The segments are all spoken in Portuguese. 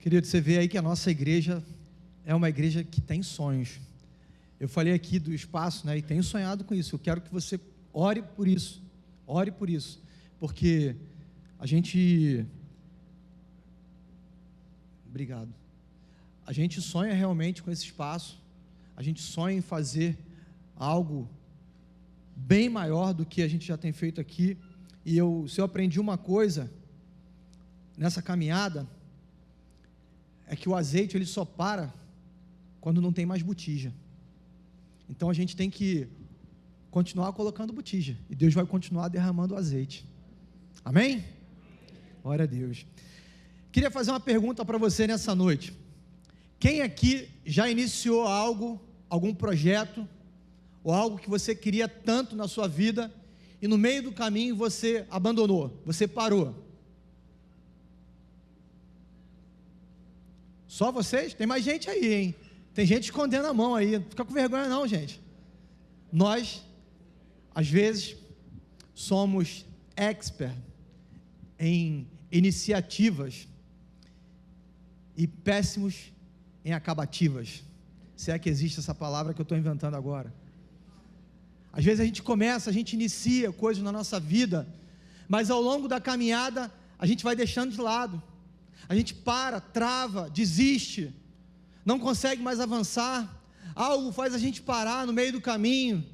Querido, você vê aí que a nossa igreja é uma igreja que tem sonhos. Eu falei aqui do espaço, né, e tenho sonhado com isso. Eu quero que você ore por isso, porque a gente, obrigado, a gente sonha realmente com esse espaço, a gente sonha em fazer algo bem maior do que a gente já tem feito aqui. E se eu aprendi uma coisa nessa caminhada, é que o azeite ele só para quando não tem mais botija. Então a gente tem que continuar colocando botija, e Deus vai continuar derramando o azeite. Amém? Glória a Deus. Queria fazer uma pergunta para você nessa noite. Quem aqui já iniciou algo, algum projeto, ou algo que você queria tanto na sua vida, e no meio do caminho você abandonou, você parou? Só vocês? Tem mais gente aí, hein? Tem gente escondendo a mão aí, não fica com vergonha não, gente. Nós, às vezes, somos expert em iniciativas e péssimos em acabativas, se é que existe essa palavra que eu estou inventando agora. Às vezes a gente inicia coisas na nossa vida, mas ao longo da caminhada, a gente vai deixando de lado, a gente para, trava, desiste, não consegue mais avançar, algo faz a gente parar no meio do caminho,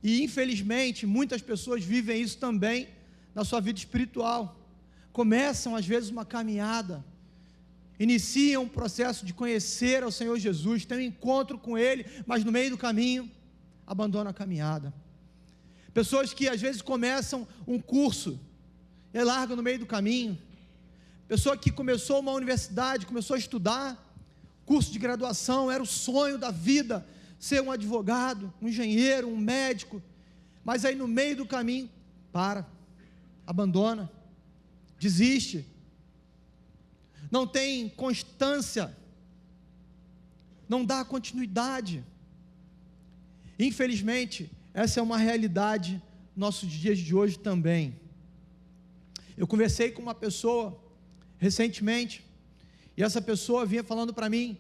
e infelizmente, muitas pessoas vivem isso também na sua vida espiritual, começam às vezes uma caminhada, iniciam um processo de conhecer ao Senhor Jesus, têm um encontro com Ele, mas no meio do caminho, abandonam a caminhada. Pessoas que às vezes começam um curso, e largam no meio do caminho. Pessoa que começou uma universidade, começou a estudar, curso de graduação, era o sonho da vida, ser um advogado, um engenheiro, um médico, mas aí no meio do caminho, abandona, desiste, não tem constância, não dá continuidade. Infelizmente, essa é uma realidade nossos dias de hoje também. Eu conversei com uma pessoa recentemente, e essa pessoa vinha falando para mim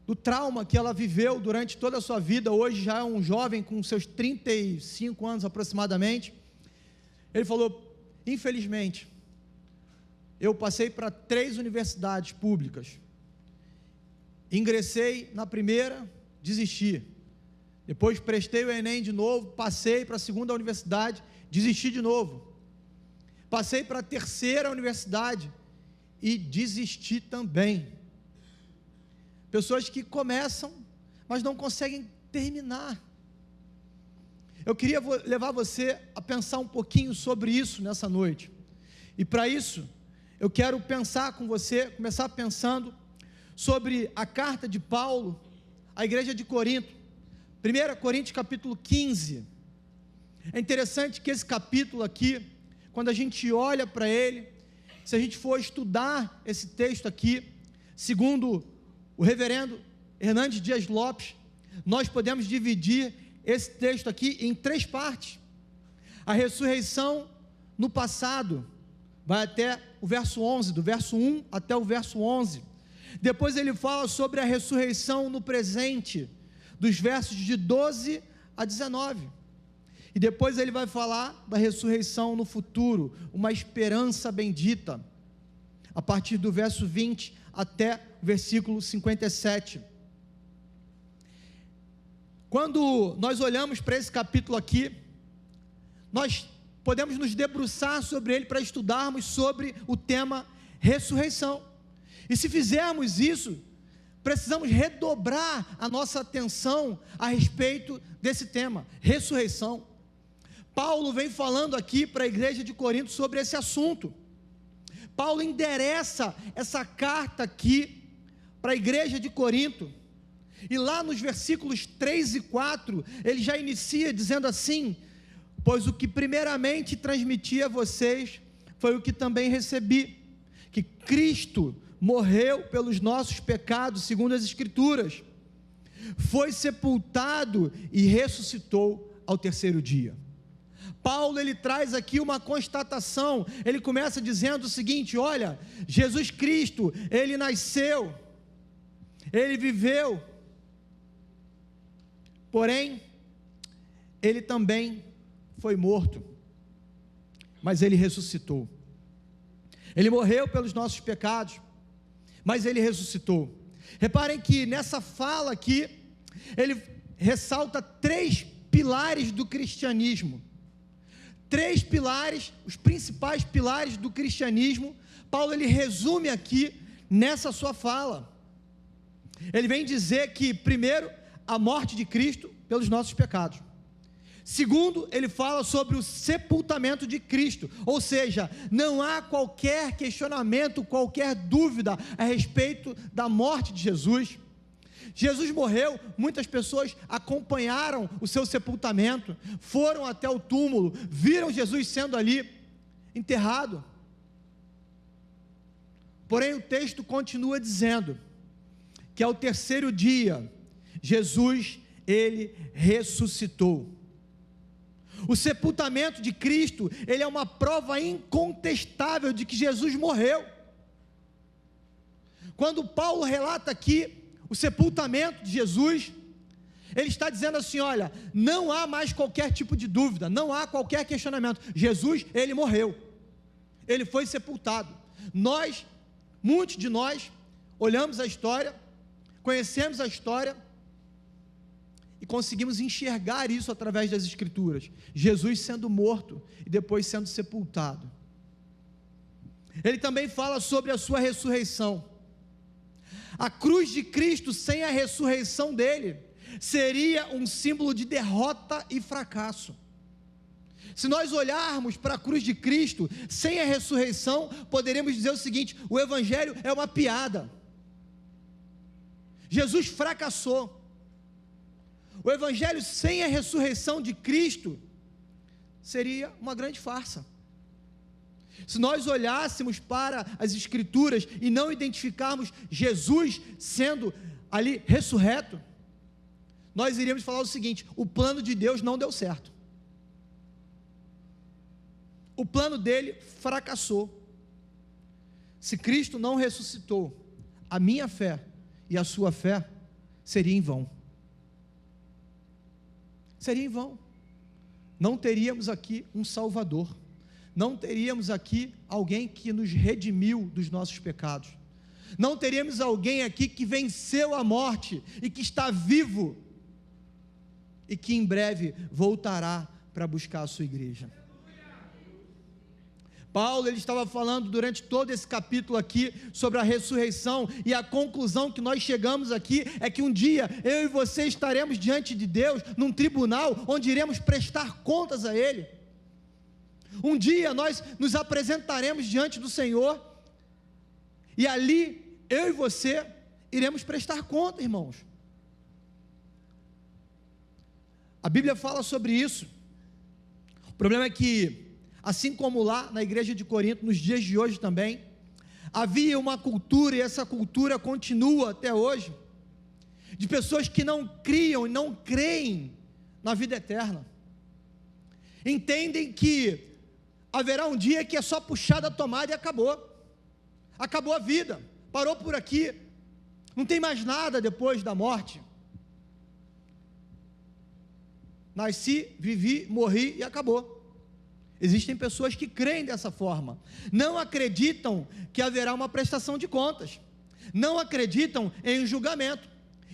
do trauma que ela viveu durante toda a sua vida. Hoje já é um jovem com seus 35 anos aproximadamente. Ele falou: infelizmente, eu passei para 3 universidades públicas, ingressei na primeira, desisti, depois prestei o Enem de novo, passei para a segunda universidade, desisti de novo, passei para a terceira universidade e desisti também. Pessoas que começam, mas não conseguem terminar. Eu queria levar você a pensar um pouquinho sobre isso nessa noite, e para isso, eu quero pensar com você, começar pensando sobre a carta de Paulo à igreja de Corinto, 1 Coríntios capítulo 15, é interessante que esse capítulo aqui, quando a gente olha para ele, se a gente for estudar esse texto aqui, segundo o reverendo Hernandes Dias Lopes, nós podemos dividir esse texto aqui em 3 partes, a ressurreição no passado, vai até o verso 11, do verso 1 até o verso 11, depois ele fala sobre a ressurreição no presente, dos versos de 12 a 19, e depois ele vai falar da ressurreição no futuro, uma esperança bendita, a partir do verso 20 até o versículo 57, quando nós olhamos para esse capítulo aqui, nós podemos nos debruçar sobre ele para estudarmos sobre o tema ressurreição, e se fizermos isso, precisamos redobrar a nossa atenção a respeito desse tema, ressurreição. Paulo vem falando aqui para a igreja de Corinto sobre esse assunto. Paulo endereça essa carta aqui para a igreja de Corinto, e lá nos versículos 3 e 4, ele já inicia dizendo assim: pois o que primeiramente transmiti a vocês, foi o que também recebi, que Cristo morreu pelos nossos pecados, segundo as Escrituras, foi sepultado e ressuscitou ao terceiro dia. Paulo, ele traz aqui uma constatação, ele começa dizendo o seguinte: olha, Jesus Cristo, ele nasceu, ele viveu, porém, ele também foi morto, mas ele ressuscitou. Ele morreu pelos nossos pecados, mas ele ressuscitou. Reparem que nessa fala aqui, ele ressalta 3 pilares do cristianismo. 3 pilares, os principais pilares do cristianismo. Paulo, ele resume aqui nessa sua fala. Ele vem dizer que, primeiro, a morte de Cristo pelos nossos pecados. Segundo, ele fala sobre o sepultamento de Cristo, ou seja, não há qualquer questionamento, qualquer dúvida a respeito da morte de Jesus. Jesus morreu, muitas pessoas acompanharam o seu sepultamento, foram até o túmulo, viram Jesus sendo ali enterrado. Porém, o texto continua dizendo que ao 3º dia, Jesus, ele ressuscitou. O sepultamento de Cristo, ele é uma prova incontestável de que Jesus morreu. Quando Paulo relata aqui o sepultamento de Jesus, ele está dizendo assim: olha, não há mais qualquer tipo de dúvida, não há qualquer questionamento. Jesus, ele morreu, ele foi sepultado. Muitos de nós, olhamos a história, conhecemos a história, e conseguimos enxergar isso através das Escrituras, Jesus sendo morto e depois sendo sepultado. Ele também fala sobre a sua ressurreição. A cruz de Cristo sem a ressurreição dele, seria um símbolo de derrota e fracasso. Se nós olharmos para a cruz de Cristo, sem a ressurreição, poderíamos dizer o seguinte: o Evangelho é uma piada, Jesus fracassou. O Evangelho sem a ressurreição de Cristo seria uma grande farsa. Se nós olhássemos para as Escrituras e não identificarmos Jesus sendo ali ressurreto, nós iríamos falar o seguinte: o plano de Deus não deu certo, o plano dele fracassou. Se Cristo não ressuscitou, a minha fé e a sua fé seria em vão. Seria em vão. Não teríamos aqui um Salvador, não teríamos aqui alguém que nos redimiu dos nossos pecados, não teríamos alguém aqui que venceu a morte e que está vivo e que em breve voltará para buscar a sua igreja. Paulo, ele estava falando durante todo esse capítulo aqui sobre a ressurreição, e a conclusão que nós chegamos aqui é que um dia eu e você estaremos diante de Deus num tribunal onde iremos prestar contas a Ele. Um dia nós nos apresentaremos diante do Senhor e ali eu e você iremos prestar conta, irmãos. A Bíblia fala sobre isso. O problema é que, assim como lá na igreja de Corinto, nos dias de hoje também, havia uma cultura, e essa cultura continua até hoje, de pessoas que não criam e não creem na vida eterna. Entendem que haverá um dia que é só puxar da tomada e acabou a vida, parou por aqui, não tem mais nada depois da morte. Nasci, vivi, morri e acabou. Existem pessoas que creem dessa forma, não acreditam que haverá uma prestação de contas, não acreditam em um julgamento,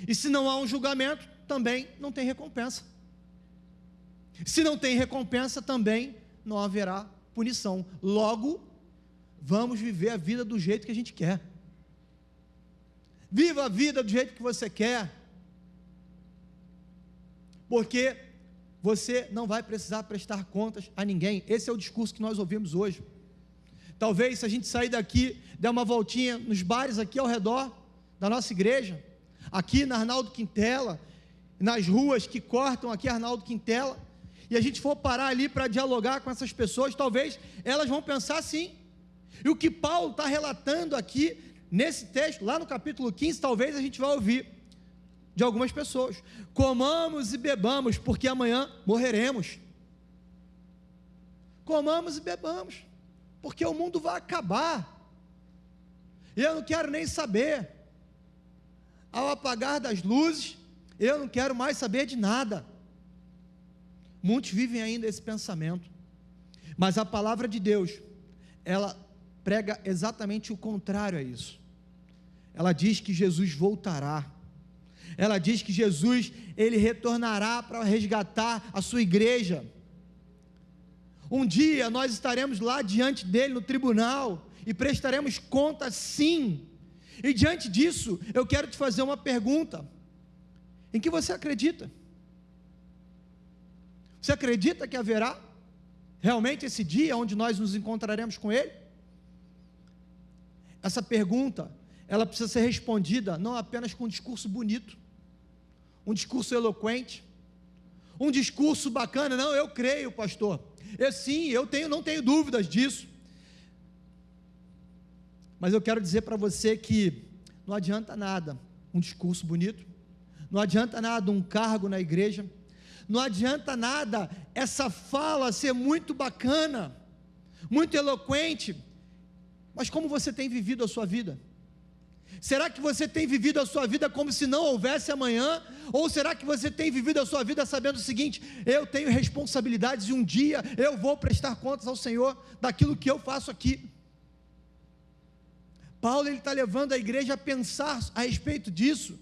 e se não há um julgamento, também não tem recompensa. Se não tem recompensa, também não haverá punição. Logo, vamos viver a vida do jeito que a gente quer. Viva a vida do jeito que você quer, porque você não vai precisar prestar contas a ninguém. Esse é o discurso que nós ouvimos hoje. Talvez, se a gente sair daqui, der uma voltinha nos bares aqui ao redor da nossa igreja, aqui na Arnaldo Quintela, nas ruas que cortam aqui Arnaldo Quintela, e a gente for parar ali para dialogar com essas pessoas, talvez elas vão pensar assim. E o que Paulo está relatando aqui, nesse texto, lá no capítulo 15, talvez a gente vá ouvir de algumas pessoas: comamos e bebamos, porque amanhã morreremos. comamos e bebamos, porque o mundo vai acabar, e eu não quero nem saber, ao apagar das luzes, eu não quero mais saber de nada. Muitos vivem ainda esse pensamento, mas a palavra de Deus, ela prega exatamente o contrário a isso. Ela diz que Jesus voltará, ela diz que Jesus, ele retornará para resgatar a sua igreja. Um dia nós estaremos lá diante dele no tribunal, e prestaremos conta sim, e diante disso, eu quero te fazer uma pergunta: em que você acredita? Você acredita que haverá realmente esse dia onde nós nos encontraremos com ele? Essa pergunta, ela precisa ser respondida não apenas com um discurso bonito, um discurso eloquente, um discurso bacana. Não, eu creio, pastor, não tenho dúvidas disso, mas eu quero dizer para você que não adianta nada um discurso bonito, não adianta nada um cargo na igreja, não adianta nada essa fala ser muito bacana, muito eloquente, mas como você tem vivido a sua vida? Será que você tem vivido a sua vida como se não houvesse amanhã? Ou será que você tem vivido a sua vida sabendo o seguinte: eu tenho responsabilidades e um dia eu vou prestar contas ao Senhor daquilo que eu faço aqui? Paulo, ele está levando a igreja a pensar a respeito disso.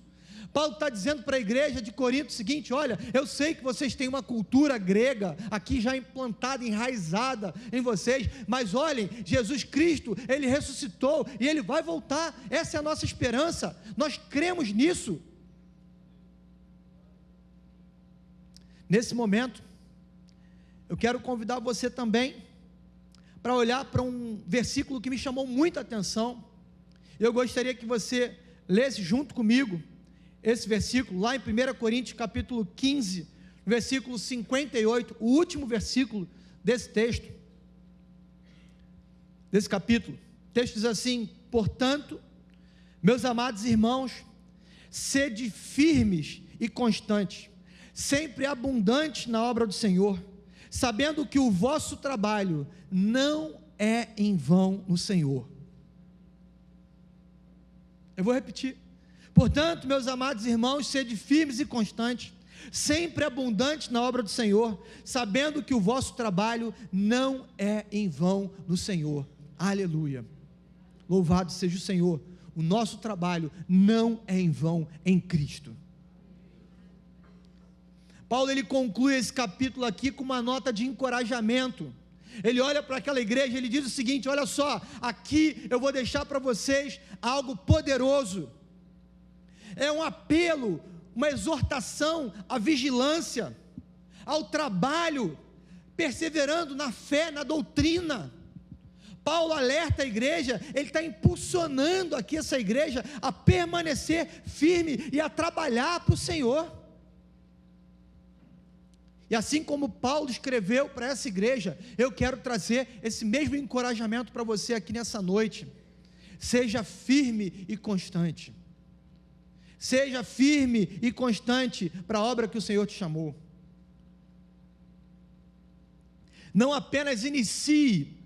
Paulo está dizendo para a igreja de Corinto o seguinte: olha, eu sei que vocês têm uma cultura grega aqui já implantada, enraizada em vocês, mas olhem, Jesus Cristo, ele ressuscitou e ele vai voltar, essa é a nossa esperança, nós cremos nisso. Nesse momento, eu quero convidar você também para olhar para um versículo que me chamou muita atenção. Eu gostaria que você lesse junto comigo esse versículo, lá em 1 Coríntios capítulo 15, versículo 58, o último versículo desse texto, desse capítulo. O texto diz assim: portanto, meus amados irmãos, sede firmes e constantes, sempre abundantes na obra do Senhor, sabendo que o vosso trabalho não é em vão no Senhor. Eu vou repetir: portanto, meus amados irmãos, sede firmes e constantes, sempre abundantes na obra do Senhor, sabendo que o vosso trabalho não é em vão no Senhor. Aleluia, louvado seja o Senhor. O nosso trabalho não é em vão em Cristo. Paulo, ele conclui esse capítulo aqui com uma nota de encorajamento. Ele olha para aquela igreja, ele diz o seguinte: olha só, aqui eu vou deixar para vocês algo poderoso, é um apelo, uma exortação à vigilância, ao trabalho, perseverando na fé, na doutrina. Paulo alerta a igreja, ele está impulsionando aqui essa igreja a permanecer firme e a trabalhar para o Senhor. E assim como Paulo escreveu para essa igreja, eu quero trazer esse mesmo encorajamento para você aqui nessa noite. Seja firme e constante. Seja firme e constante para a obra que o Senhor te chamou. Não apenas inicie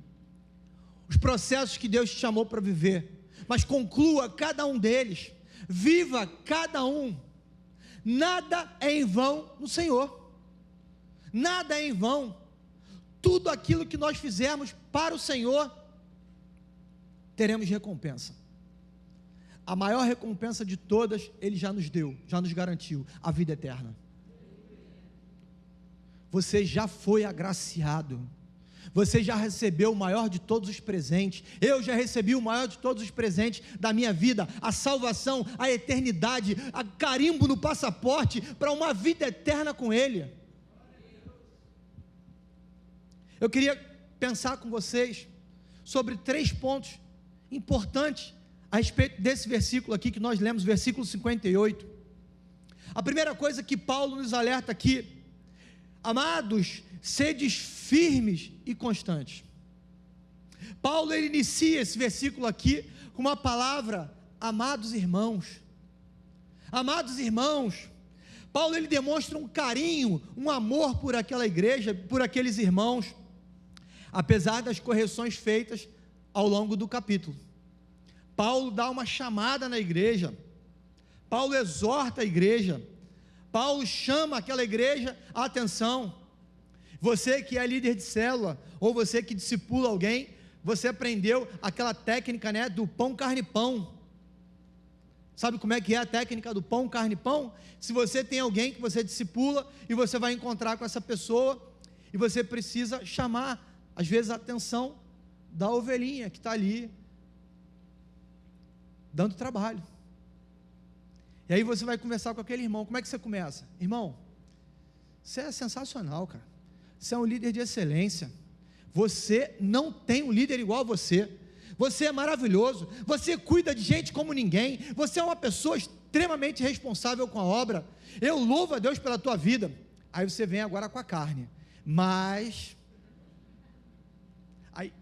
os processos que Deus te chamou para viver, mas conclua cada um deles, viva cada um. Nada é em vão no Senhor, nada é em vão. Tudo aquilo que nós fizermos para o Senhor, teremos recompensa. A maior recompensa de todas, Ele já nos deu, já nos garantiu, a vida eterna. Você já foi agraciado, você já recebeu o maior de todos os presentes. Eu já recebi o maior de todos os presentes da minha vida, a salvação, a eternidade, a carimbo no passaporte para uma vida eterna com Ele. Eu queria pensar com vocês sobre 3 pontos importantes a respeito desse versículo aqui que nós lemos, versículo 58. A primeira coisa que Paulo nos alerta aqui: amados, sedes firmes e constantes. Paulo, ele inicia esse versículo aqui com uma palavra: amados irmãos. Amados irmãos. Paulo, ele demonstra um carinho, um amor por aquela igreja, por aqueles irmãos. apesar das correções feitas ao longo do capítulo. Paulo dá uma chamada na igreja, Paulo exorta a igreja, Paulo chama aquela igreja a atenção. Você que é líder de célula, ou você que discipula alguém, você aprendeu aquela técnica, né, do pão, carne e pão. Sabe como é que é a técnica do pão, carne e pão? Se você tem alguém que você discipula, e você vai encontrar com essa pessoa, e você precisa chamar, às vezes, a atenção da ovelhinha que está ali, dando trabalho. E aí você vai conversar com aquele irmão. Como é que você começa? Irmão, você é sensacional, cara. Você é um líder de excelência. Você não tem um líder igual a você. Você é maravilhoso. Você cuida de gente como ninguém. Você é uma pessoa extremamente responsável com a obra. Eu louvo a Deus pela tua vida. Aí você vem agora com a carne. Mas aí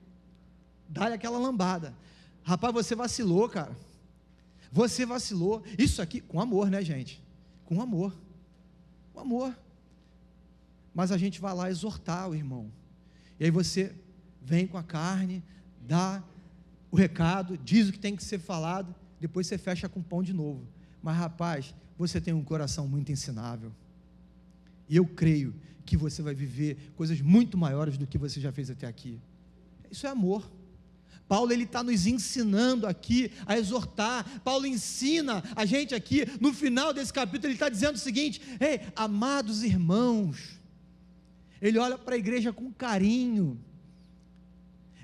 dá-lhe aquela lambada. Rapaz, você vacilou, cara. Você vacilou. Isso aqui com amor, né, gente? Com amor. Com amor. Mas a gente vai lá exortar o irmão. E aí você vem com a carne, dá o recado, diz o que tem que ser falado, depois você fecha com pão de novo. Mas rapaz, você tem um coração muito ensinável. E eu creio que você vai viver coisas muito maiores do que você já fez até aqui. Isso é amor. Paulo, ele está nos ensinando aqui a exortar. Paulo ensina a gente aqui, no final desse capítulo, ele está dizendo o seguinte: ei, amados irmãos, ele olha para a igreja com carinho,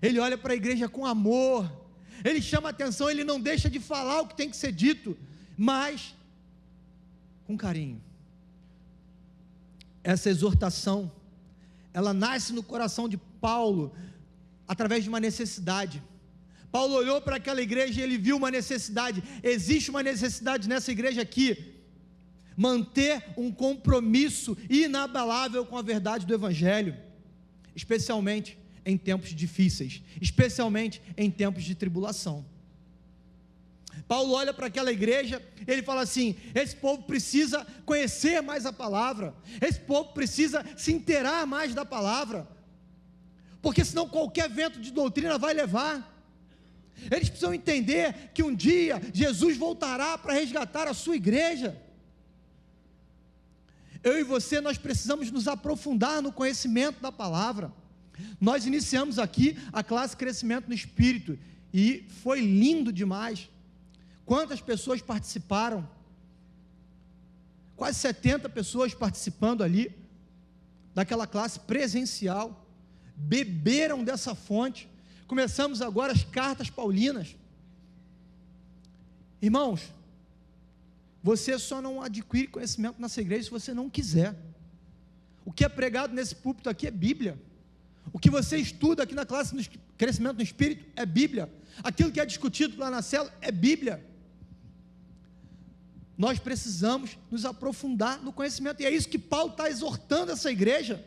ele olha para a igreja com amor, ele chama atenção, ele não deixa de falar o que tem que ser dito, mas com carinho. Essa exortação, ela nasce no coração de Paulo, através de uma necessidade. Paulo olhou para aquela igreja e ele viu uma necessidade. Existe uma necessidade nessa igreja aqui, manter um compromisso inabalável com a verdade do Evangelho, especialmente em tempos difíceis, especialmente em tempos de tribulação. Paulo olha para aquela igreja, ele fala assim: esse povo precisa conhecer mais a palavra, esse povo precisa se inteirar mais da palavra, porque senão qualquer vento de doutrina vai levar. Eles precisam entender que um dia Jesus voltará para resgatar a sua igreja. Eu e você, nós precisamos nos aprofundar no conhecimento da palavra. Nós iniciamos aqui a classe Crescimento no Espírito, e foi lindo demais. Quantas pessoas participaram? Quase 70 pessoas participando ali, daquela classe presencial, beberam dessa fonte. Começamos agora as cartas paulinas. Irmãos, você só não adquire conhecimento nessa igreja se você não quiser. O que é pregado nesse púlpito aqui é Bíblia. O que você estuda aqui na classe do Crescimento no Espírito é Bíblia. Aquilo que é discutido lá na célula é Bíblia. Nós precisamos nos aprofundar no conhecimento, e é isso que Paulo está exortando essa igreja.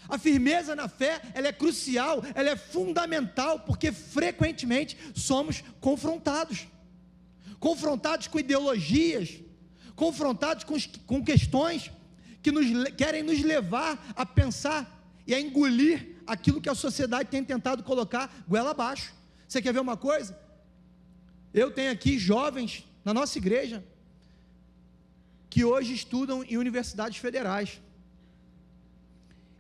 A firmeza na fé, ela é crucial, ela é fundamental, porque frequentemente somos confrontados com ideologias, confrontados com questões que querem nos levar a pensar e a engolir aquilo que a sociedade tem tentado colocar goela abaixo. Você quer ver uma coisa? Eu tenho aqui jovens na nossa igreja que hoje estudam em universidades federais.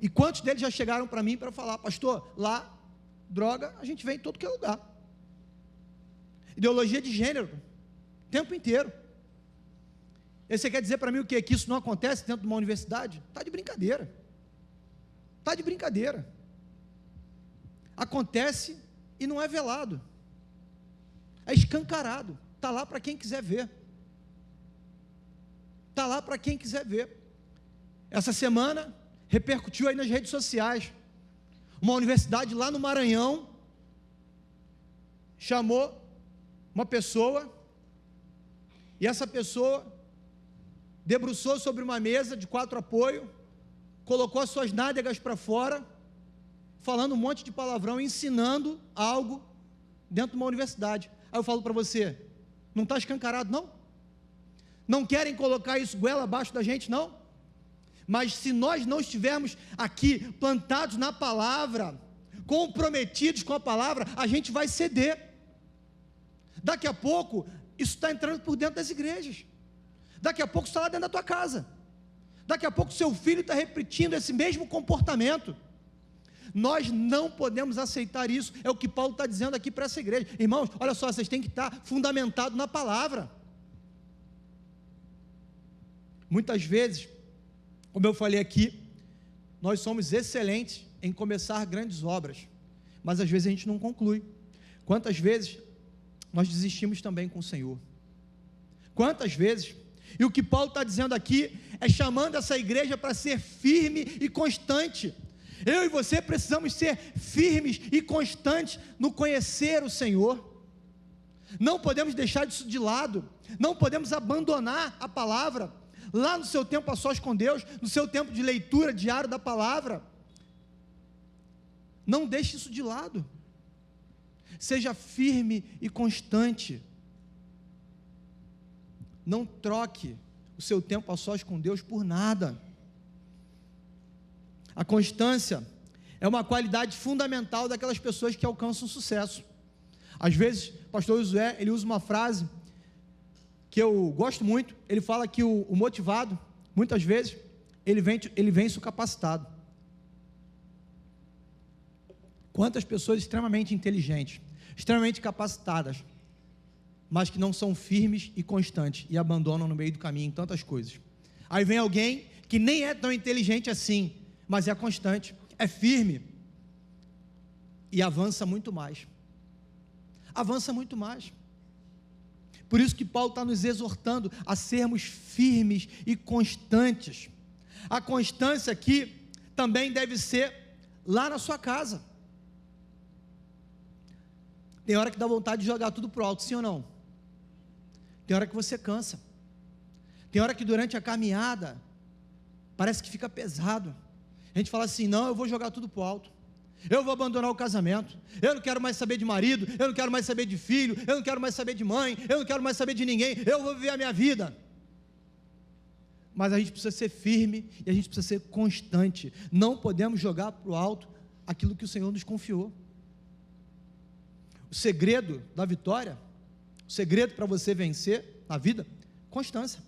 E quantos deles já chegaram para mim para falar: pastor, lá, droga, a gente vê em todo que é lugar. Ideologia de gênero, o tempo inteiro. E você quer dizer para mim o quê? Que isso não acontece dentro de uma universidade? Está de brincadeira. Está de brincadeira. Acontece e não é velado. É escancarado. Está lá para quem quiser ver. Está lá para quem quiser ver. Essa semana repercutiu aí nas redes sociais. Uma universidade lá no Maranhão chamou uma pessoa, e essa pessoa debruçou sobre uma mesa de 4 apoios, colocou as suas nádegas para fora, falando um monte de palavrão, ensinando algo dentro de uma universidade. Aí eu falo para você: não está escancarado não? Não querem colocar isso goela abaixo da gente não? Mas se nós não estivermos aqui plantados na palavra, comprometidos com a palavra, a gente vai ceder. Daqui a pouco, isso está entrando por dentro das igrejas. Daqui a pouco, isso está lá dentro da tua casa. Daqui a pouco, seu filho está repetindo esse mesmo comportamento. Nós não podemos aceitar isso. É o que Paulo está dizendo aqui para essa igreja. Irmãos, olha só, vocês têm que estar fundamentados na palavra. Muitas vezes, como eu falei aqui, nós somos excelentes em começar grandes obras, mas às vezes a gente não conclui. Quantas vezes nós desistimos também com o Senhor? Quantas vezes? E o que Paulo está dizendo aqui é chamando essa igreja para ser firme e constante. Eu e você precisamos ser firmes e constantes no conhecer o Senhor. Não podemos deixar isso de lado, não podemos abandonar a palavra. Lá no seu tempo a sós com Deus, no seu tempo de leitura diário da palavra, não deixe isso de lado. Seja firme e constante. Não troque o seu tempo a sós com Deus por nada. A constância é uma qualidade fundamental daquelas pessoas que alcançam sucesso. Às vezes, o pastor Josué, ele usa uma frase que eu gosto muito. Ele fala que o motivado, muitas vezes, ele vence o capacitado. Quantas pessoas extremamente inteligentes, extremamente capacitadas, mas que não são firmes e constantes, e abandonam no meio do caminho em tantas coisas. Aí vem alguém que nem é tão inteligente assim, mas é constante, é firme, e avança muito mais. Avança muito mais. Por isso que Paulo está nos exortando a sermos firmes e constantes. A constância aqui também deve ser lá na sua casa. Tem hora que dá vontade de jogar tudo para o alto, sim ou não? Tem hora que você cansa. Tem hora que durante a caminhada parece que fica pesado. A gente fala assim, não, eu vou jogar tudo para o alto. Eu vou abandonar o casamento, eu não quero mais saber de marido, eu não quero mais saber de filho, eu não quero mais saber de mãe, eu não quero mais saber de ninguém, eu vou viver a minha vida. Mas a gente precisa ser firme e a gente precisa ser constante. Não podemos jogar para o alto aquilo que o Senhor nos confiou. O segredo da vitória, o segredo para você vencer na vida, constância.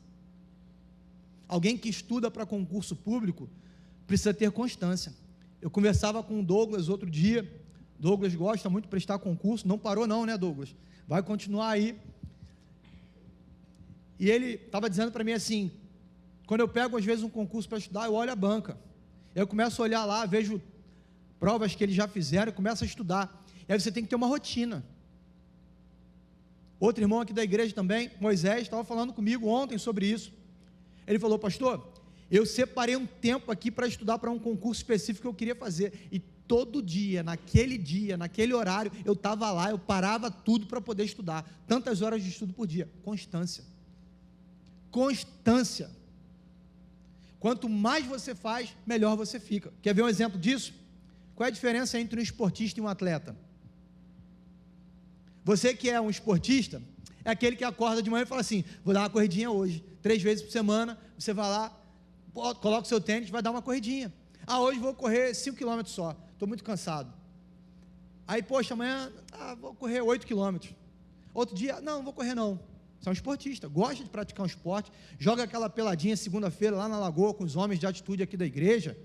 Alguém que estuda para concurso público precisa ter constância. Eu conversava com o Douglas outro dia. Douglas gosta muito de prestar concurso, não parou não, né, Douglas? Vai continuar aí. E ele estava dizendo para mim assim, quando eu pego às vezes um concurso para estudar, eu olho a banca, eu começo a olhar lá, vejo provas que eles já fizeram, e começo a estudar. E aí você tem que ter uma rotina. Outro irmão aqui da igreja também, Moisés, estava falando comigo ontem sobre isso. Ele falou, pastor, eu separei um tempo aqui para estudar para um concurso específico que eu queria fazer, e todo dia, naquele horário, eu estava lá, eu parava tudo para poder estudar, tantas horas de estudo por dia. Constância. Constância. Quanto mais você faz, melhor você fica. Quer ver um exemplo disso? Qual é a diferença entre um esportista e um atleta? Você que é um esportista, é aquele que acorda de manhã e fala assim, vou dar uma corridinha hoje, 3 vezes por semana, você vai lá, coloca o seu tênis, vai dar uma corridinha. Hoje vou correr 5 km só, estou muito cansado. Aí, poxa, amanhã vou correr 8 km. Outro dia, não vou correr não. Você é um esportista, gosta de praticar um esporte, joga aquela peladinha segunda-feira lá na lagoa com os homens de atitude aqui da igreja,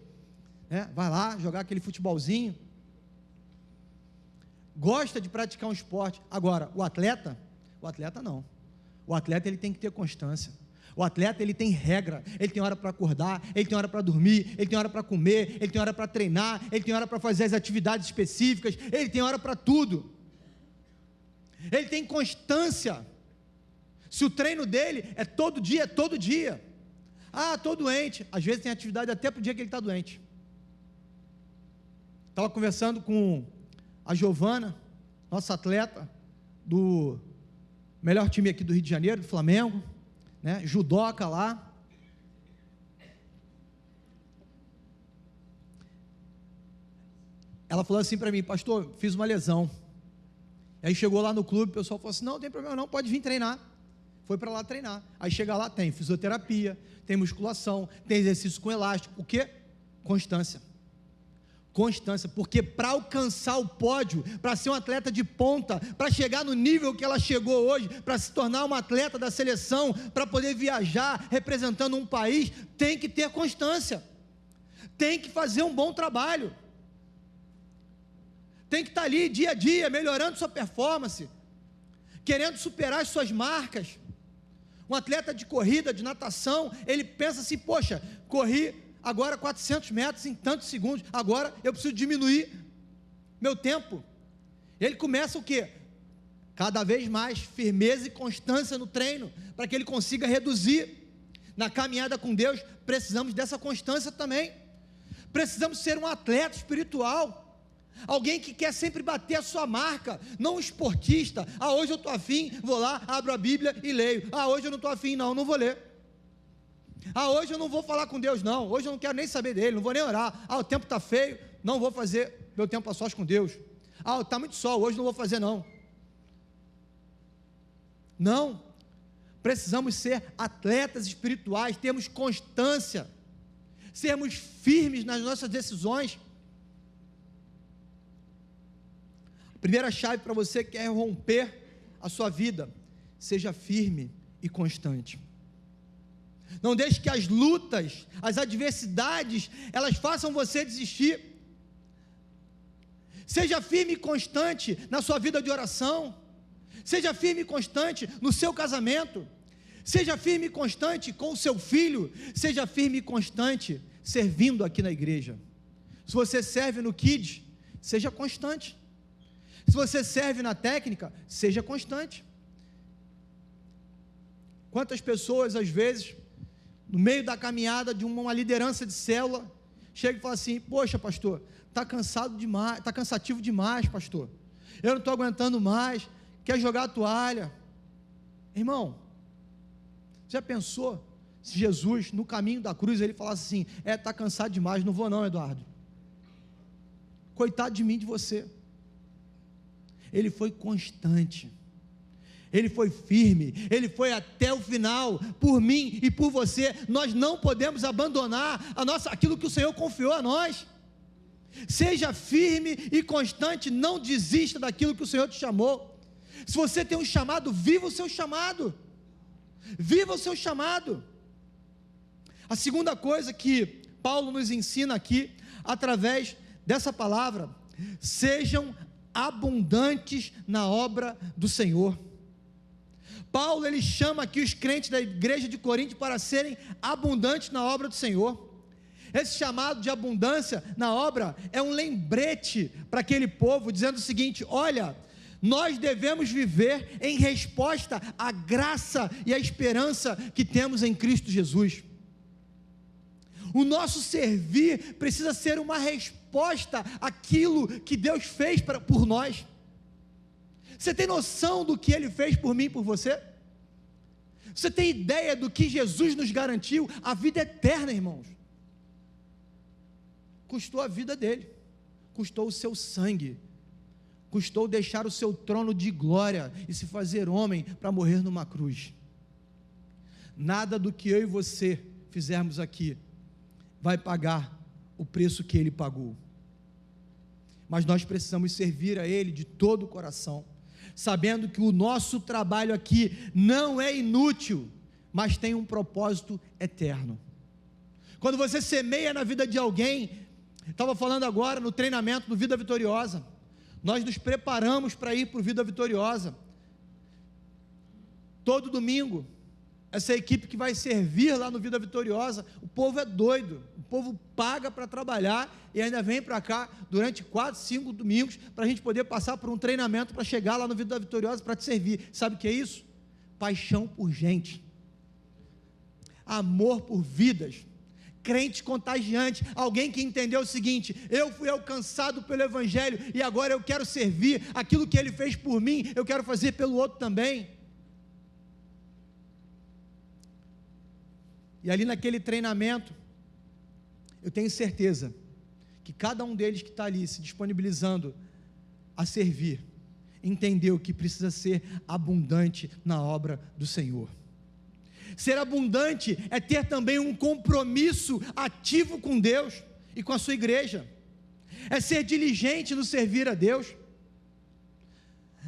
né? Vai lá jogar aquele futebolzinho. Gosta de praticar um esporte. Agora, o atleta não. O atleta ele tem que ter constância. O atleta ele tem regra, ele tem hora para acordar, ele tem hora para dormir, ele tem hora para comer, ele tem hora para treinar, ele tem hora para fazer as atividades específicas, ele tem hora para tudo. Ele tem constância. Se o treino dele é todo dia, estou doente, às vezes tem atividade até para o dia que ele está doente. Estava conversando com a Giovana, nossa atleta do melhor time aqui do Rio de Janeiro, do Flamengo, né, judoca lá. Ela falou assim para mim, pastor, fiz uma lesão. Aí chegou lá no clube, o pessoal falou assim, não tem problema não, pode vir treinar. Foi para lá treinar. Aí chega lá, tem fisioterapia, tem musculação, tem exercício com elástico. O quê? Constância. Constância, porque para alcançar o pódio, para ser um atleta de ponta, para chegar no nível que ela chegou hoje, para se tornar uma atleta da seleção, para poder viajar representando um país, tem que ter constância, tem que fazer um bom trabalho, tem que estar ali dia a dia, melhorando sua performance, querendo superar as suas marcas. Um atleta de corrida, de natação, ele pensa assim, poxa, corri agora 400 metros em tantos segundos, agora eu preciso diminuir meu tempo. Ele começa o quê? Cada vez mais firmeza e constância no treino, para que ele consiga reduzir. Na caminhada com Deus, precisamos dessa constância também. Precisamos ser um atleta espiritual, alguém que quer sempre bater a sua marca, não um esportista. Hoje eu estou afim, vou lá, abro a Bíblia e leio. Hoje eu não estou afim, não vou ler. Hoje eu não vou falar com Deus, não. Hoje eu não quero nem saber dele, não vou nem orar. O tempo está feio, não vou fazer meu tempo a sós com Deus. Está muito sol, hoje não vou fazer, não. Não. Precisamos ser atletas espirituais, termos constância, sermos firmes nas nossas decisões. A primeira chave para você que quer romper a sua vida: seja firme e constante. Não deixe que as lutas, as adversidades, elas façam você desistir. Seja firme e constante na sua vida de oração. Seja firme e constante no seu casamento. Seja firme e constante com o seu filho. Seja firme e constante servindo aqui na igreja. Se você serve no Kids, seja constante. Se você serve na técnica, seja constante. Quantas pessoas, às vezes, no meio da caminhada de uma liderança de célula, chega e fala assim: poxa, pastor, está cansado demais, está cansativo demais, pastor, eu não estou aguentando mais, quer jogar a toalha. Irmão, já pensou se Jesus, no caminho da cruz, ele falasse assim: está cansado demais, não vou não, Eduardo. Coitado de mim, de você. Ele foi constante, ele foi firme, ele foi até o final, por mim e por você. Nós não podemos abandonar aquilo que o Senhor confiou a nós. Seja firme e constante, não desista daquilo que o Senhor te chamou. Se você tem um chamado, viva o seu chamado, viva o seu chamado. A segunda coisa que Paulo nos ensina aqui, através dessa palavra: sejam abundantes na obra do Senhor. Paulo, ele chama aqui os crentes da igreja de Corinto para serem abundantes na obra do Senhor. Esse chamado de abundância na obra é um lembrete para aquele povo, dizendo o seguinte: olha, nós devemos viver em resposta à graça e à esperança que temos em Cristo Jesus. O nosso servir precisa ser uma resposta àquilo que Deus fez por nós. Você tem noção do que Ele fez por mim e por você? Você tem ideia do que Jesus nos garantiu? A vida eterna, irmãos. Custou a vida dele, custou o seu sangue, custou deixar o seu trono de glória e se fazer homem para morrer numa cruz. Nada do que eu e você fizermos aqui vai pagar o preço que Ele pagou, mas nós precisamos servir a Ele de todo o coração, sabendo que o nosso trabalho aqui não é inútil, mas tem um propósito eterno. Quando você semeia na vida de alguém, estava falando agora no treinamento do Vida Vitoriosa, nós nos preparamos para ir para o Vida Vitoriosa, todo domingo, essa equipe que vai servir lá no Vida Vitoriosa, o povo é doido, o povo paga para trabalhar e ainda vem para cá durante 4, 5 domingos, para a gente poder passar por um treinamento para chegar lá no Vida Vitoriosa para te servir. Sabe o que é isso? Paixão por gente, amor por vidas, crente contagiante, alguém que entendeu o seguinte: eu fui alcançado pelo Evangelho e agora eu quero servir, aquilo que Ele fez por mim, eu quero fazer pelo outro também. E ali naquele treinamento, eu tenho certeza que cada um deles que está ali se disponibilizando a servir, entendeu que precisa ser abundante na obra do Senhor. Ser abundante é ter também um compromisso ativo com Deus e com a sua igreja, é ser diligente no servir a Deus.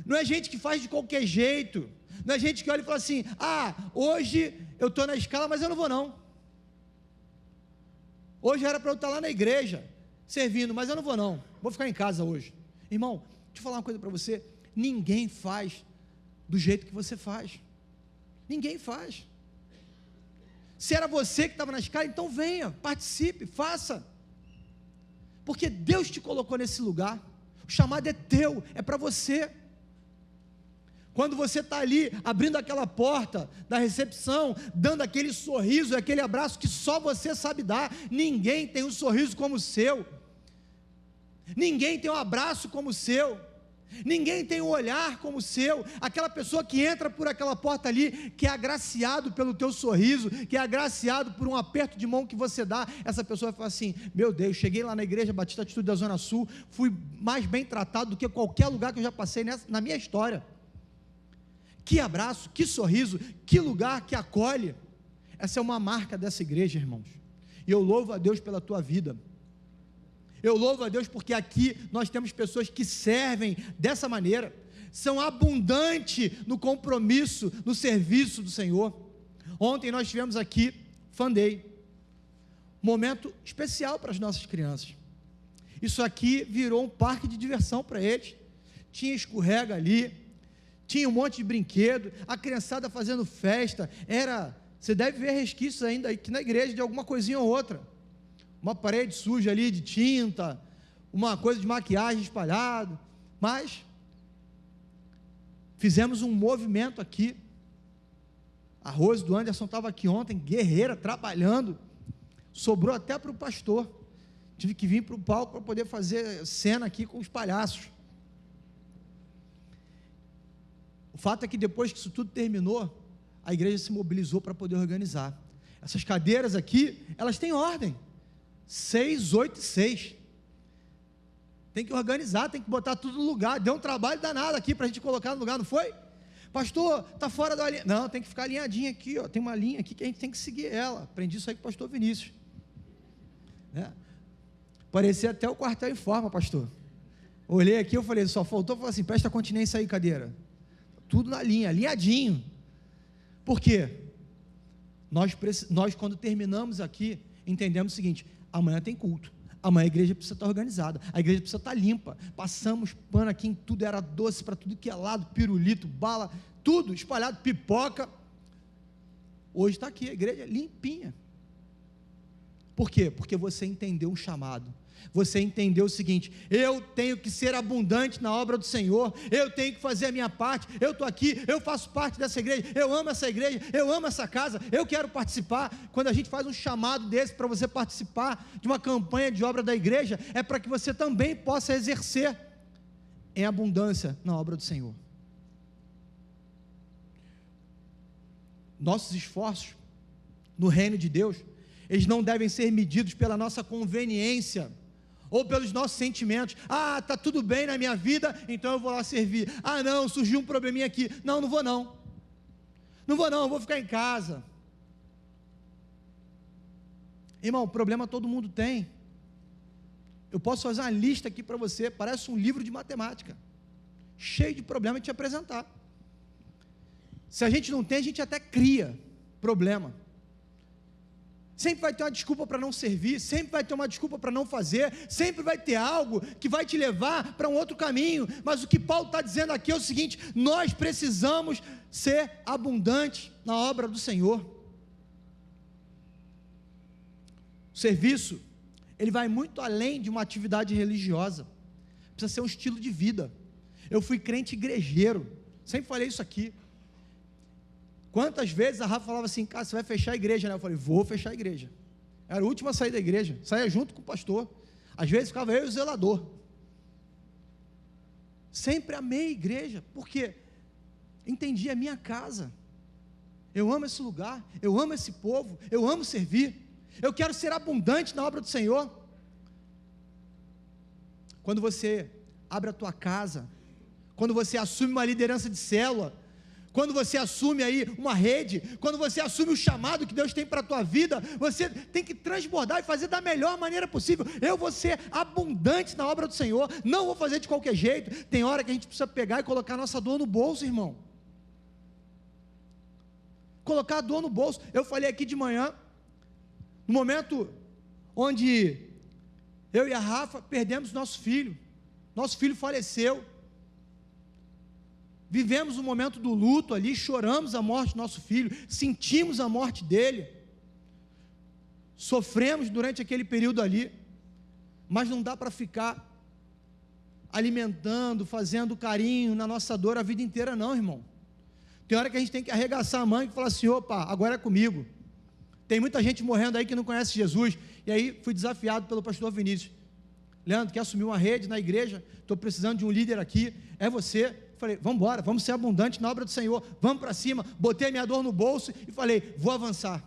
Não é gente que faz de qualquer jeito, não é gente que olha e fala assim: hoje eu estou na escala, mas eu não vou não, hoje era para eu estar lá na igreja, servindo, mas eu não vou não, vou ficar em casa hoje. Irmão, deixa eu falar uma coisa para você, ninguém faz do jeito que você faz, ninguém faz. Se era você que estava na escala, então venha, participe, faça, porque Deus te colocou nesse lugar, o chamado é teu, é para você. Quando você está ali, abrindo aquela porta da recepção, dando aquele sorriso, aquele abraço que só você sabe dar, ninguém tem um sorriso como o seu, ninguém tem um abraço como o seu, ninguém tem um olhar como o seu. Aquela pessoa que entra por aquela porta ali, que é agraciado pelo teu sorriso, que é agraciado por um aperto de mão que você dá, essa pessoa vai falar assim: meu Deus, cheguei lá na igreja Batista Atitude da Zona Sul, fui mais bem tratado do que qualquer lugar que eu já passei na minha história. Que abraço, que sorriso, que lugar que acolhe. Essa é uma marca dessa igreja, irmãos, e eu louvo a Deus pela tua vida. Eu louvo a Deus porque aqui nós temos pessoas que servem dessa maneira, são abundantes no compromisso, no serviço do Senhor. Ontem nós tivemos aqui Fun Day, momento especial para as nossas crianças. Isso aqui virou um parque de diversão para eles, tinha escorrega ali, tinha um monte de brinquedo, a criançada fazendo festa, você deve ver resquícios ainda aqui na igreja de alguma coisinha ou outra, uma parede suja ali de tinta, uma coisa de maquiagem espalhado, mas fizemos um movimento aqui. A Rose do Anderson estava aqui ontem, guerreira, trabalhando, sobrou até para o pastor, tive que vir para o palco para poder fazer cena aqui com os palhaços. O fato é que depois que isso tudo terminou, a igreja se mobilizou para poder organizar. Essas cadeiras aqui, elas têm ordem, 6, 8 e 6, tem que organizar, tem que botar tudo no lugar, deu um trabalho danado aqui para a gente colocar no lugar, não foi? Pastor, está fora da linha, não, tem que ficar alinhadinho aqui, ó. Tem uma linha aqui que a gente tem que seguir ela, aprendi isso aí com o pastor Vinícius, parecia até o quartel em forma, pastor, olhei aqui, eu falei, só faltou falar assim: presta continência aí, cadeira, tudo na linha, alinhadinho. Por quê? Nós quando terminamos aqui, entendemos o seguinte: amanhã tem culto, amanhã a igreja precisa estar organizada, a igreja precisa estar limpa, passamos pano aqui em tudo, era doce para tudo que é lado, pirulito, bala, tudo espalhado, pipoca. Hoje está aqui a igreja limpinha. Por quê? Porque você entendeu um chamado, você entendeu o seguinte: eu tenho que ser abundante na obra do Senhor, eu tenho que fazer a minha parte, eu estou aqui, eu faço parte dessa igreja, eu amo essa igreja, eu amo essa casa, eu quero participar. Quando a gente faz um chamado desse para você participar de uma campanha de obra da igreja, é para que você também possa exercer em abundância na obra do Senhor. Nossos esforços no reino de Deus, eles não devem ser medidos pela nossa conveniência, ou pelos nossos sentimentos. Está tudo bem na minha vida, então eu vou lá servir. Não, surgiu um probleminha aqui, não vou não, eu vou ficar em casa. Irmão, problema todo mundo tem. Eu posso fazer uma lista aqui para você, parece um livro de matemática, cheio de problema, e te apresentar. Se a gente não tem, a gente até cria problema. Sempre vai ter uma desculpa para não servir, sempre vai ter uma desculpa para não fazer, sempre vai ter algo que vai te levar para um outro caminho. Mas o que Paulo está dizendo aqui é o seguinte: nós precisamos ser abundantes na obra do Senhor. O serviço, ele vai muito além de uma atividade religiosa, precisa ser um estilo de vida. Eu fui crente igrejeiro, sempre falei isso aqui. Quantas vezes a Rafa falava assim: cara, você vai fechar a igreja, né? Eu falei: vou fechar a igreja. Era o último a sair da igreja, saía junto com o pastor, às vezes ficava eu e o zelador. Sempre amei a igreja, porque entendi a minha casa, eu amo esse lugar, eu amo esse povo, eu amo servir, eu quero ser abundante na obra do Senhor. Quando você abre a tua casa quando você assume uma liderança de célula, quando você assume aí uma rede, quando você assume o chamado que Deus tem para a tua vida, você tem que transbordar e fazer da melhor maneira possível. Eu vou ser abundante na obra do Senhor, não vou fazer de qualquer jeito. Tem hora que a gente precisa pegar e colocar a nossa dor no bolso, irmão. Colocar a dor no bolso. Eu falei aqui de manhã, no momento onde eu e a Rafa perdemos nosso filho faleceu, vivemos um momento do luto ali, choramos a morte do nosso filho, sentimos a morte dele, sofremos durante aquele período ali, mas não dá para ficar alimentando, fazendo carinho na nossa dor a vida inteira não, irmão. Tem hora que a gente tem que arregaçar a mão e falar assim, opa, agora é comigo. Tem muita gente morrendo aí que não conhece Jesus, e aí fui desafiado pelo pastor Vinícius, Leandro, quer assumir uma rede na igreja? Estou precisando de um líder aqui, é você? Falei, vamos embora, vamos ser abundantes na obra do Senhor, vamos para cima. Botei a minha dor no bolso e falei, vou avançar.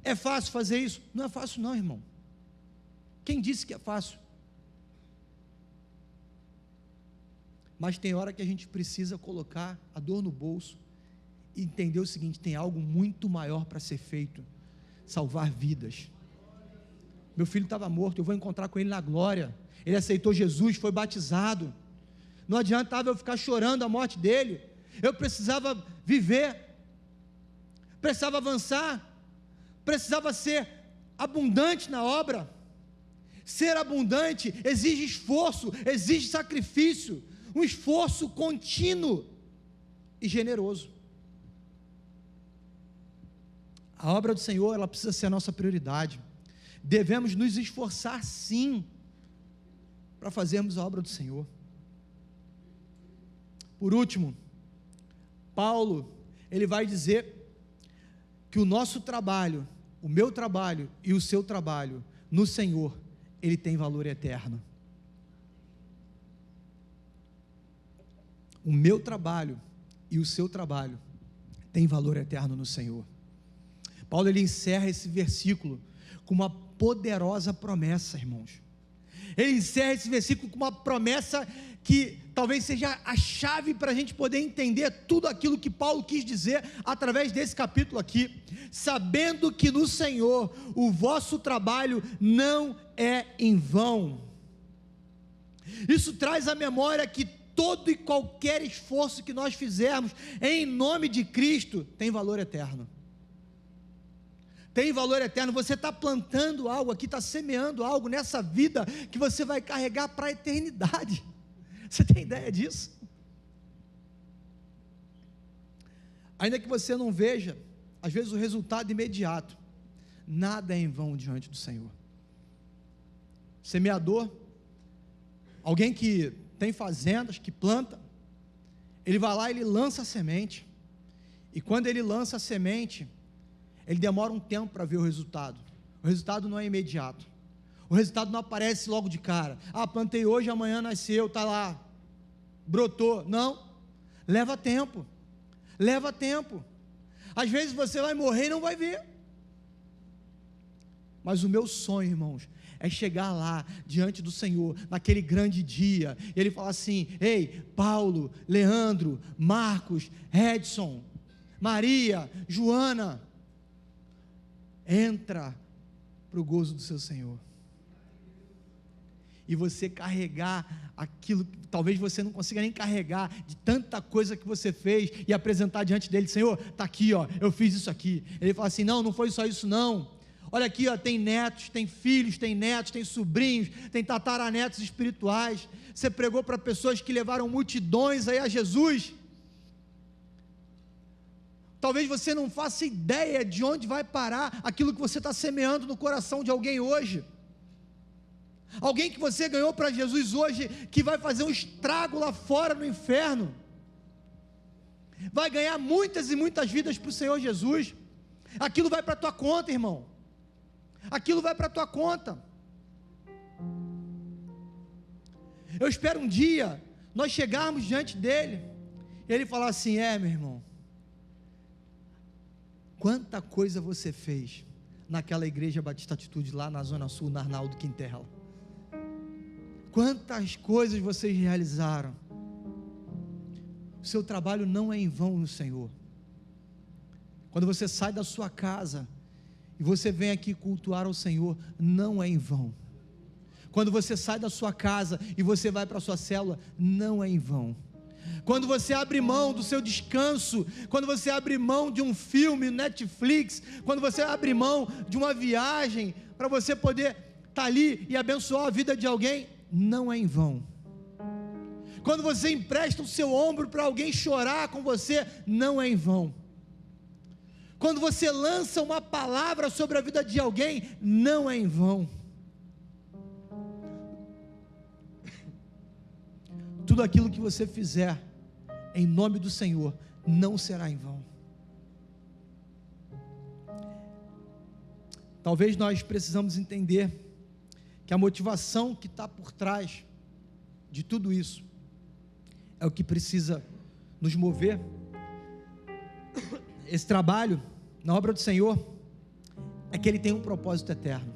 É fácil fazer isso? Não é fácil não, irmão. Quem disse que é fácil? Mas tem hora que a gente precisa colocar a dor no bolso e entender o seguinte, tem algo muito maior para ser feito, salvar vidas. Meu filho estava morto, eu vou encontrar com ele na glória. Ele aceitou Jesus, foi batizado. Não adiantava eu ficar chorando a morte dele. Eu precisava viver, precisava avançar, precisava ser abundante na obra. Ser abundante exige esforço, exige sacrifício, um esforço contínuo e generoso. A obra do Senhor, ela precisa ser a nossa prioridade. Devemos nos esforçar sim, para fazermos a obra do Senhor. Por último, Paulo, ele vai dizer que o nosso trabalho, o meu trabalho e o seu trabalho no Senhor, ele tem valor eterno. O meu trabalho e o seu trabalho tem valor eterno no Senhor. Paulo, ele encerra esse versículo com uma poderosa promessa, irmãos. Ele encerra esse versículo com uma promessa que talvez seja a chave para a gente poder entender tudo aquilo que Paulo quis dizer através desse capítulo aqui, sabendo que no Senhor o vosso trabalho não é em vão. Isso traz à memória que todo e qualquer esforço que nós fizermos em nome de Cristo tem valor eterno. Tem valor eterno. Você está plantando algo aqui, está semeando algo nessa vida que você vai carregar para a eternidade. Você tem ideia disso? Ainda que você não veja, às vezes, o resultado imediato, nada é em vão diante do Senhor. Semeador, alguém que tem fazendas, que planta, ele vai lá e ele lança a semente, e quando ele lança a semente, ele demora um tempo para ver o resultado não é imediato, o resultado não aparece logo de cara, plantei hoje, amanhã nasceu, está lá, brotou, não, leva tempo, às vezes você vai morrer e não vai ver, mas o meu sonho, irmãos, é chegar lá, diante do Senhor, naquele grande dia, e Ele falar assim, ei, Paulo, Leandro, Marcos, Edson, Maria, Joana, entra para o gozo do seu Senhor, e você carregar aquilo que talvez você não consiga nem carregar, de tanta coisa que você fez, e apresentar diante dele, Senhor, está aqui, ó, eu fiz isso aqui. Ele fala assim, não foi só isso não, olha aqui, ó, tem netos, tem filhos, tem netos, tem sobrinhos, tem tataranetos espirituais, você pregou para pessoas que levaram multidões aí a Jesus, talvez você não faça ideia de onde vai parar aquilo que você está semeando no coração de alguém hoje, alguém que você ganhou para Jesus hoje, que vai fazer um estrago lá fora no inferno, vai ganhar muitas e muitas vidas para o Senhor Jesus, aquilo vai para a tua conta, irmão, aquilo vai para a tua conta. Eu espero um dia nós chegarmos diante dele e ele falar assim, meu irmão, quanta coisa você fez naquela igreja Batista Atitude lá na Zona Sul, na Arnaldo Quintela, Quantas coisas vocês realizaram? O seu trabalho não é em vão no Senhor. Quando você sai da sua casa e você vem aqui cultuar ao Senhor, não é em vão. Quando você sai da sua casa e você vai para a sua célula, não é em vão. Quando você abre mão do seu descanso, quando você abre mão de um filme, Netflix, quando você abre mão de uma viagem, para você poder estar ali e abençoar a vida de alguém, não é em vão. Quando você empresta o seu ombro para alguém chorar com você, não é em vão. Quando você lança uma palavra sobre a vida de alguém, não é em vão. Tudo aquilo que você fizer em nome do Senhor não será em vão. Talvez nós precisamos entender que a motivação que está por trás de tudo isso é o que precisa nos mover. Esse trabalho na obra do Senhor é que ele tem um propósito eterno.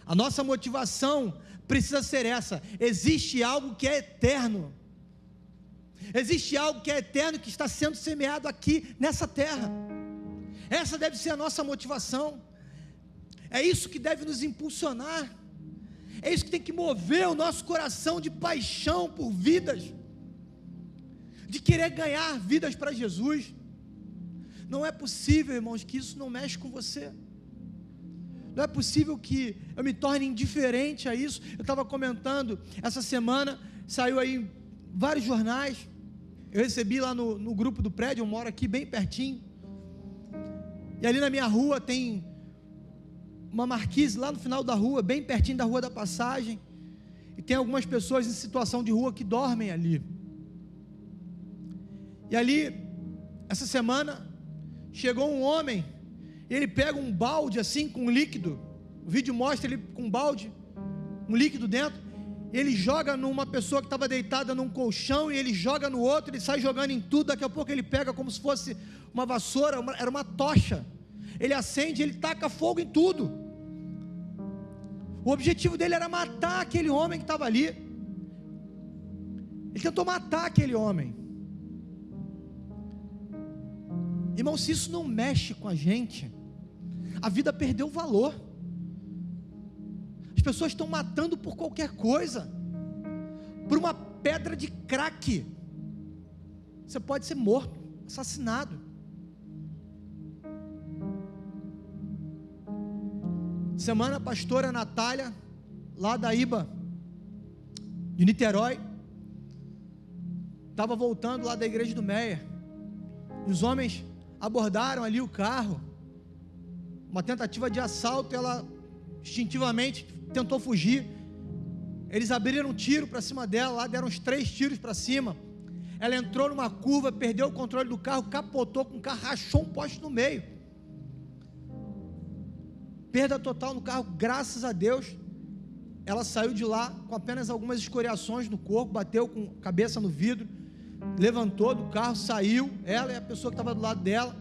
A nossa motivação precisa ser essa: existe algo que é eterno, existe algo que é eterno que está sendo semeado aqui nessa terra. Essa deve ser a nossa motivação, é isso que deve nos impulsionar, é isso que tem que mover o nosso coração de paixão por vidas, de querer ganhar vidas para Jesus. Não é possível, irmãos, que isso não mexe com você. Não é possível que eu me torne indiferente a isso. Eu estava comentando, essa semana, saiu aí em vários jornais, eu recebi lá no grupo do prédio, eu moro aqui bem pertinho, e ali na minha rua tem uma marquise, lá no final da rua, bem pertinho da Rua da Passagem, e tem algumas pessoas em situação de rua que dormem ali, e ali, essa semana, chegou um homem, e ele pega um balde assim, com líquido, o vídeo mostra ele com um balde, um líquido dentro, ele joga numa pessoa que estava deitada num colchão, e ele joga no outro, ele sai jogando em tudo, daqui a pouco ele pega como se fosse uma vassoura, era uma tocha, ele acende, ele taca fogo em tudo. O objetivo dele era matar aquele homem que estava ali, ele tentou matar aquele homem. Irmão, se isso não mexe com a gente, a vida perdeu valor. As pessoas estão matando por qualquer coisa, por uma pedra de crack. Você pode ser morto, assassinado. Semana a pastora Natália, lá da IBA, de Niterói, estava voltando lá da igreja do Meia. Os homens abordaram ali o carro, uma tentativa de assalto, ela instintivamente tentou fugir, eles abriram um tiro para cima dela, lá deram uns 3 tiros para cima, ela entrou numa curva, perdeu o controle do carro, capotou com o carro, rachou um poste no meio, perda total no carro. Graças a Deus, ela saiu de lá com apenas algumas escoriações no corpo, bateu com a cabeça no vidro, levantou do carro, saiu, ela e a pessoa que estava do lado dela,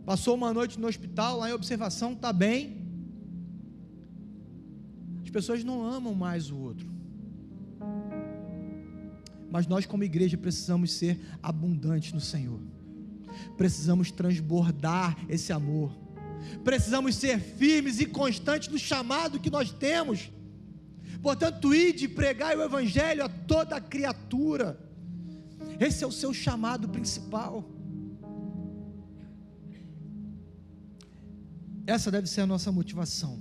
passou uma noite no hospital, lá em observação, está bem. As pessoas não amam mais o outro, mas nós como igreja precisamos ser abundantes no Senhor, precisamos transbordar esse amor, precisamos ser firmes e constantes no chamado que nós temos. Portanto, ide e pregai o evangelho a toda criatura. Esse é o seu chamado principal. Essa deve ser a nossa motivação.